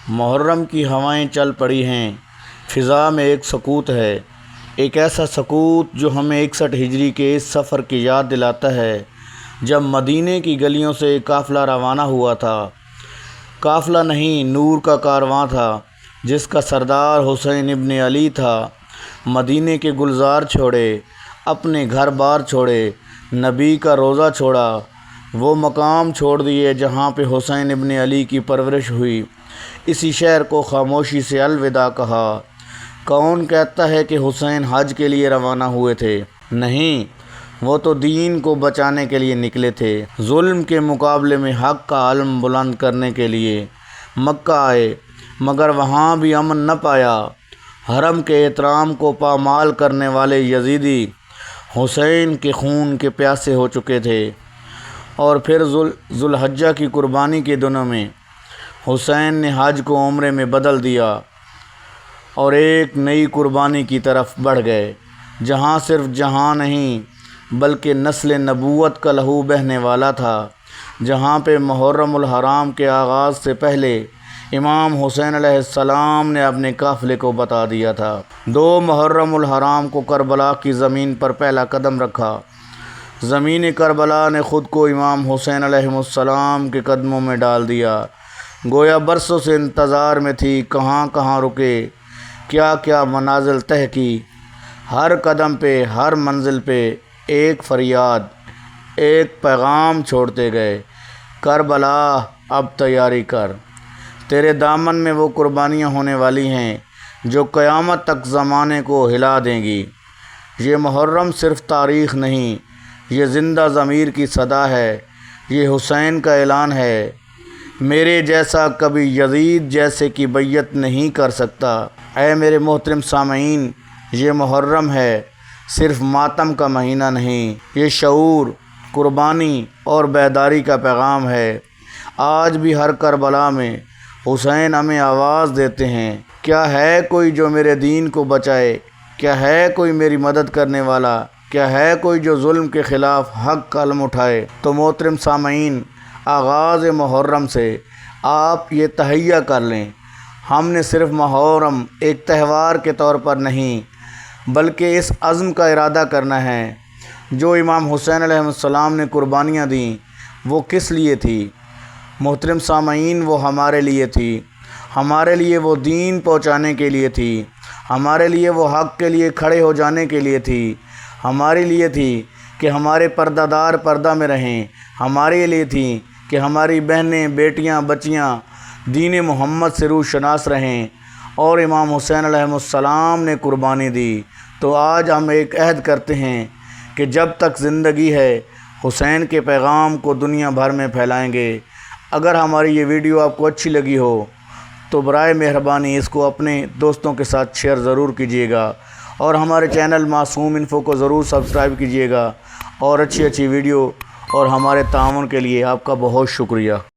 محرم کی ہوائیں چل پڑی ہیں، فضا میں ایک سکوت ہے، ایک ایسا سکوت جو ہمیں 61 ہجری کے اس سفر کی یاد دلاتا ہے جب مدینے کی گلیوں سے ایک قافلہ روانہ ہوا تھا۔ قافلہ نہیں، نور کا کارواں تھا جس کا سردار حسین ابن علی تھا۔ مدینے کے گلزار چھوڑے، اپنے گھر بار چھوڑے، نبی کا روضہ چھوڑا، وہ مقام چھوڑ دیے جہاں پہ حسین ابن علی کی پرورش ہوئی۔ اسی شہر کو خاموشی سے الوداع کہا۔ کون کہتا ہے کہ حسین حج کے لیے روانہ ہوئے تھے؟ نہیں، وہ تو دین کو بچانے کے لیے نکلے تھے، ظلم کے مقابلے میں حق کا علم بلند کرنے کے لیے۔ مکہ آئے مگر وہاں بھی امن نہ پایا۔ حرم کے احترام کو پامال کرنے والے یزیدی حسین کے خون کے پیاسے ہو چکے تھے۔ اور پھر ذوالحجہ کی قربانی کے دنوں میں حسین نے حج کو عمرے میں بدل دیا اور ایک نئی قربانی کی طرف بڑھ گئے، جہاں صرف جہاں نہیں بلکہ نسل نبوت کا لہو بہنے والا تھا، جہاں پہ محرم الحرام کے آغاز سے پہلے امام حسین علیہ السلام نے اپنے قافلے کو بتا دیا تھا۔ 2 محرم الحرام کو کربلا کی زمین پر پہلا قدم رکھا۔ زمین کربلا نے خود کو امام حسین علیہ السلام کے قدموں میں ڈال دیا، گویا برسوں سے انتظار میں تھی۔ کہاں کہاں رکے، کیا کیا منازل طے کی، ہر قدم پہ، ہر منزل پہ ایک فریاد، ایک پیغام چھوڑتے گئے، کربلا اب تیاری کر، تیرے دامن میں وہ قربانیاں ہونے والی ہیں جو قیامت تک زمانے کو ہلا دیں گی۔ یہ محرم صرف تاریخ نہیں، یہ زندہ ضمیر کی صدا ہے، یہ حسین کا اعلان ہے، میرے جیسا کبھی یزید جیسے کی بیعت نہیں کر سکتا۔ اے میرے محترم سامعین، یہ محرم ہے، صرف ماتم کا مہینہ نہیں، یہ شعور، قربانی اور بیداری کا پیغام ہے۔ آج بھی ہر کربلا میں حسین ہمیں آواز دیتے ہیں، کیا ہے کوئی جو میرے دین کو بچائے؟ کیا ہے کوئی میری مدد کرنے والا؟ کیا ہے کوئی جو ظلم کے خلاف حق کا علم اٹھائے؟ تو محترم سامعین، آغاز محرم سے آپ یہ تہیہ کر لیں، ہم نے صرف محرم ایک تہوار کے طور پر نہیں بلکہ اس عزم کا ارادہ کرنا ہے۔ جو امام حسین علیہ السلام نے قربانیاں دیں وہ کس لیے تھی؟ محترم سامعین، وہ ہمارے لیے تھی، ہمارے لیے وہ دین پہنچانے کے لیے تھی، ہمارے لیے وہ حق کے لیے کھڑے ہو جانے کے لیے تھی، ہمارے لیے تھی کہ ہمارے پردہ دار پردہ میں رہیں، ہمارے لیے تھی کہ ہماری بہنیں، بیٹیاں، بچیاں دین محمد سے روح شناس رہیں۔ اور امام حسین علیہ السلام نے قربانی دی، تو آج ہم ایک عہد کرتے ہیں کہ جب تک زندگی ہے حسین کے پیغام کو دنیا بھر میں پھیلائیں گے۔ اگر ہماری یہ ویڈیو آپ کو اچھی لگی ہو تو برائے مہربانی اس کو اپنے دوستوں کے ساتھ شیئر ضرور کیجیے گا، اور ہمارے چینل معصوم انفو کو ضرور سبسکرائب کیجیے گا، اور اچھی ویڈیو اور ہمارے تعاون کے لیے آپ کا بہت شکریہ۔